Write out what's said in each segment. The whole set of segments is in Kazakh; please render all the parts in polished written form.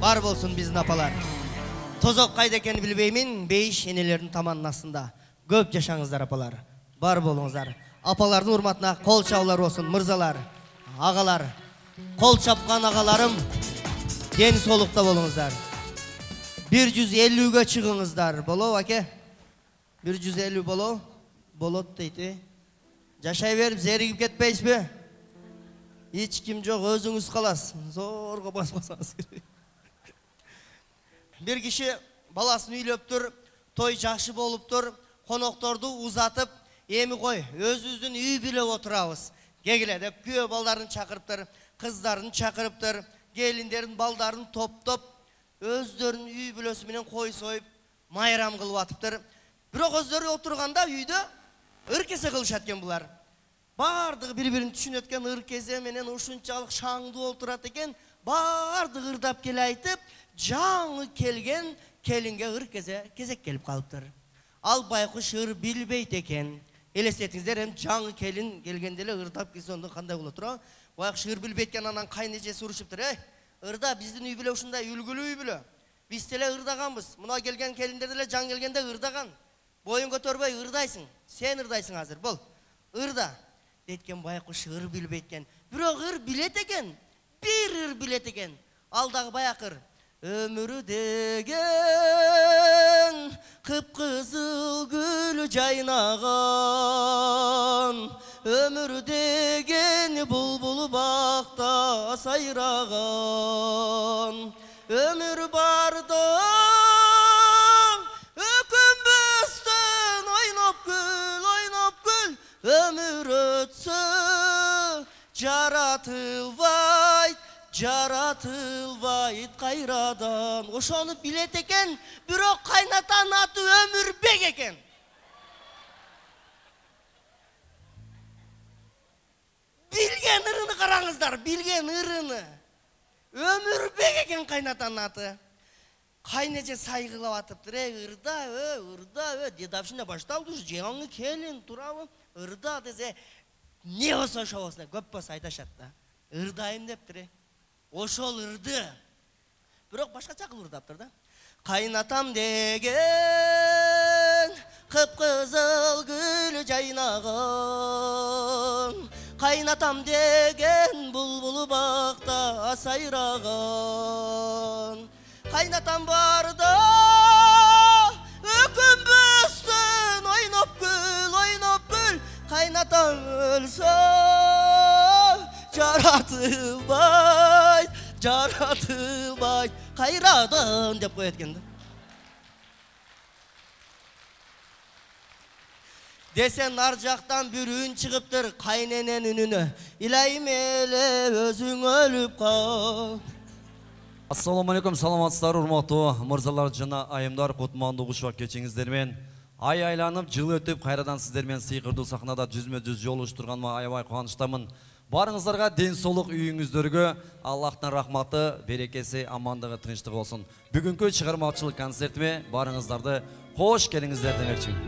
Бар болsun bizim apalar. Tozok kayda ekeni bilbeymin, beyiş enelerin tamanın aslında. Köp yaşаңыздар apalar. Бар болуңуздар. Apalardın hurmatına kol çavlar olsun, mırzalar, ağalar. Kol çapkan ağalarım, den solukta bolуңуздар. 150'ge çıkыңızдар. Bolov ake? 150 bolov. Bolot deydi. Жашай берип зеригип кетпейсизби? Hiç kim yok, özünüz kalas. Zorga basmasanız. Bir kişi balasını üylöptür, toy жақшы болуптур, konoktordu uzatıp, emi koy, özüzdün üy bile oturabız. Gegile dep, küyo ballarını çakırıptır, kızlarını çakırıptır, gelinlerin ballarını top, özlerin üy bilösümenen koy soyup, mayram kılıp atıptır. Bирок özleri oturganda üyde, ırkese kılışatken bular. Bardığı bir-birini düşünetken ırkeze menen uşunçalık şаңды olturat eken, bardığı ırdap kele aytıp, жаңы kelgen kelinge ırkeze kezek kelip kalıptır. Al baykuş ır bilbeyt eken, elestetiңиздер hem жаңы kelin gelgendele ırdap kese onda kanday bola tura. Baykuş ır bilbeytken anan kaynecesi uruşuptur. Irda bizdin üy bile uşunda ülgülü üy bile. Biz tele ırdaganbız. Muna gelgen kelinderdele жаң gelgende ırdagan. Boyun götörбөй ırdaysың. Sen ırdaysың hazır. Bol. Ырда. Деткен байкуш ыр билбейткен. Бирок ыр билет экен. Bir ыр билет экен. Алдағы баякыр. Ömrü деген kıpkızıl gül caynağan, ömür деген bulbul bakta sayrağan, ömür barda ökümbüstün oynap gül, ömür ötse jaratılvayt kayradan. Oşonu bilet eken, bирок kaynatan atı Ömürbek eken. Bilgen ırını karаңыздар, bilgen ırını. Ömürbek eken kaynatan atı. Kaynece saygılap atıptır, ırda, dedavşine baştaldı, жаңы келin, turabı, ırda dese, ne olsa şovasına, köp bolsa aytaşatda. Irdayım deptir. Oşol ırdı. Bирок башкача кылып ырдаптыр да. Kaynatam деген kıpkızıl gül caynağın, kaynatam деген bulbulu bakta sayrağın, kaynatam barda ökümbüstün oynap gül, kaynatam ölse jaratılvayt kayradan dep koyatkendi. Desen nar jaktan bir ün çıkıptır kaynenen ününü. İlayim ele özüň ölüp kal. Assalamu alaikum, salamatсыздар, урматтуу мырзалар жана айымдар, кутмандуу кушак кечиңиздер менен. Ай айланып, жыл өтүп, кайрадан сиздер менен сыйкырдуу сахнада жүзмө-жүз жолуштурганыма аябай кубанычтамын. Барыңыздарга ден соолук үйүңүздөргө Аллахтын рахматы, берекеси, амандыгы, тынчтыгы болсун. Бүгүнкү чыгармачылык концертиме барыңыздарды кош келиңиздер демекчимин.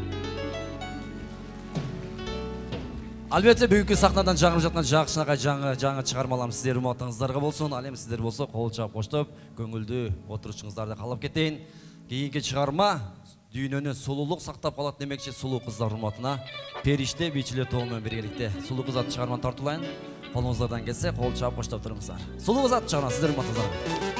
Албетте бүгүнкү сахнадан жаңырып жаткан жакшынакай жаңы чыгармаларым сиздер урматыңыздарга болсун. Ал эми сиздер болсо кол чап коштоп, көңүлдүү отурушуңуздарды каалап кетейин. Кийинки чыгарма дүйнөнү сулуулук сактап калат демекчи сулуу кыздар урматына Периште бичиле тобу менен биргеликте сулуу кыз аты чыгарманы тартуулайын. Колуңуздардан келсе кол чап коштоп туруңуздар. Сулуу кыз аты чыгарма сиздер урматыңыздарга.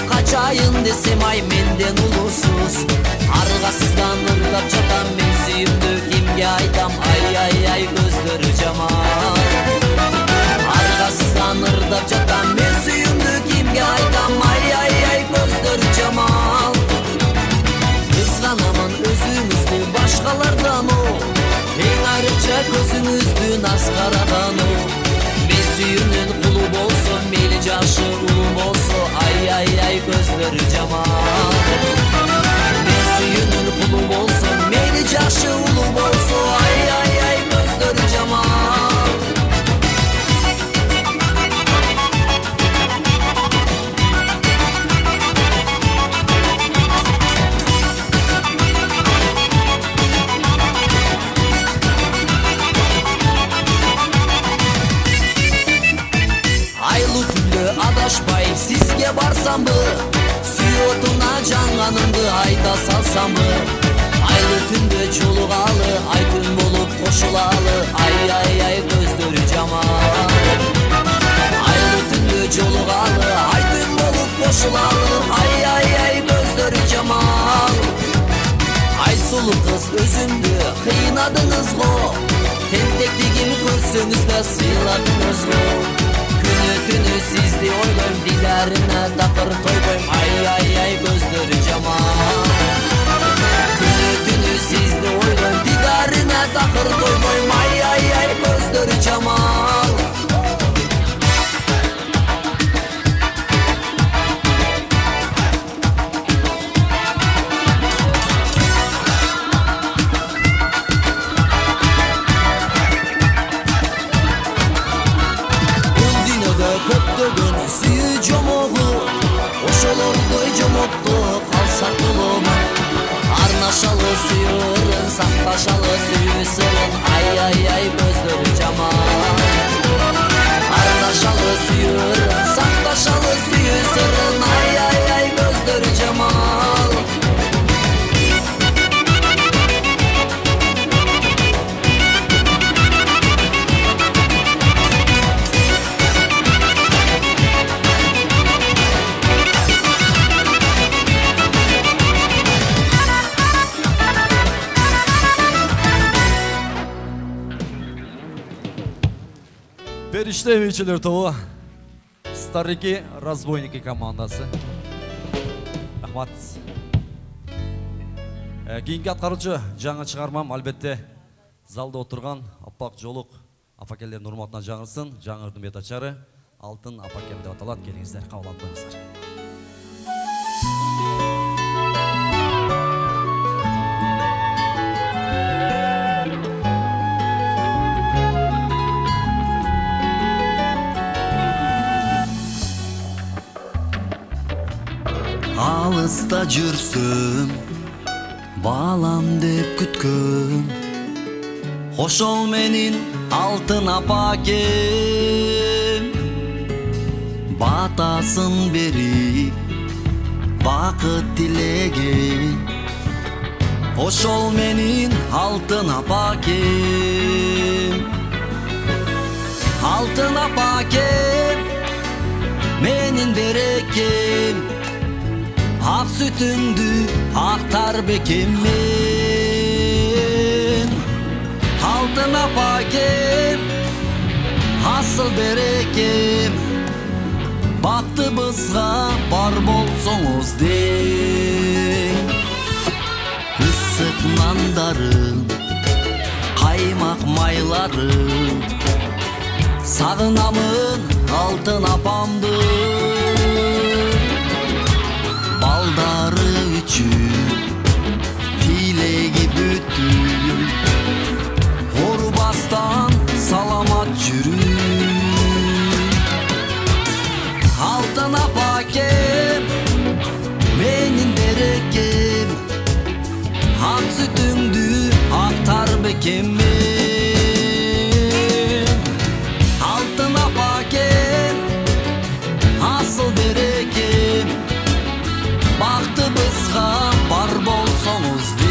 Kaçayın desem ay menden ulusuz, argasızdan ırlap çatan men sүйümdü kimge aytam, ay ay ay gözleri jaman. Argasızdan ırlap çatan men sүйümdü kimge aytam, ay ay ay gözleri jaman. Kızganamın özüңüzdü başkalardan o, en ayrıca gözüңüzdü naz karadan o. Men sүйümdün kulu bolsun, meyli jaşı ulu bolsun, ay ay ay gözleri jaman. Men sүйünün kulu bolsun. болсамы айлы түндө жолугалы ай түн болуп кошулалы ай көздөрү жаман айлы түндө жолугалы ай түн болуп кошулалы ай көздөрү жаман айсулуу кыз өзүмдү кыйнадыңыз го тентектигин көрсөңүз да сыйладыңыз го күнү түнү сизди ойлойм дидарына такыр тойбойм ай көздөрү жаман күнү түнү сизди ойлойм дидарына такыр тойбойм ай көздөрү жаман көптөгөн сүйүү жомогу ошолордой жомокту калсак болом арнашалы сүйөрүн сакташалы сүйүү сырын ай көздөрү жаман арнашалы сүйөрүн сакташалы сүйүү сырын ай көздөрү жаман Периште үйчілер тобы Старики разбойники командасы. Рахмат. Кейінгі атқарушы жаңа шығармам албетте залда отырған аппақ жолық апакелердің урматына жаңырсын. Жаңырдың бет ачары алтын апакем деп аталады. Келіңіздер, қабыл алыңыздар. Алыста жүрсөм балам деп күткөм ошол менин алтын апакем батасын берип бакыт тилеген ошол менин алтын апакем менин берекем ак сүтүңдү актар бекем мен алтын апакем асыл берекем бактыбызга бар болсоңуз дең ысык нандарым каймак майларым сагынамын алтын апамды балдары үчүн тилеги бүтүн оорубастан саламат жүрүн алтын апакем менин берекем ак сүтүңдү актар бекем мен алтын апакем асыл берекем бактыбызга бар болсоңуз дең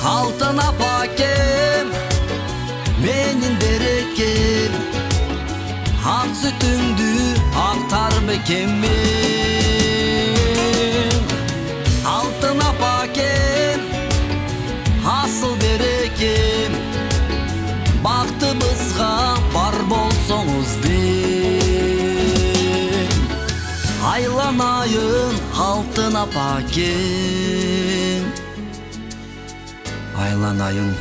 алтын апакем менин берекем ак сүтүңдү актар бекем мен алтын апакем асыл берекем бактыбызга бар болсоңуз дең айланайын алтын апакем айланайын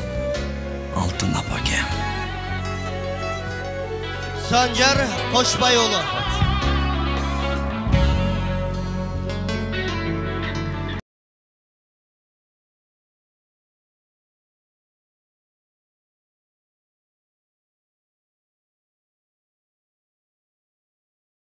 алтын апакем Sancar Koçbayoğlu.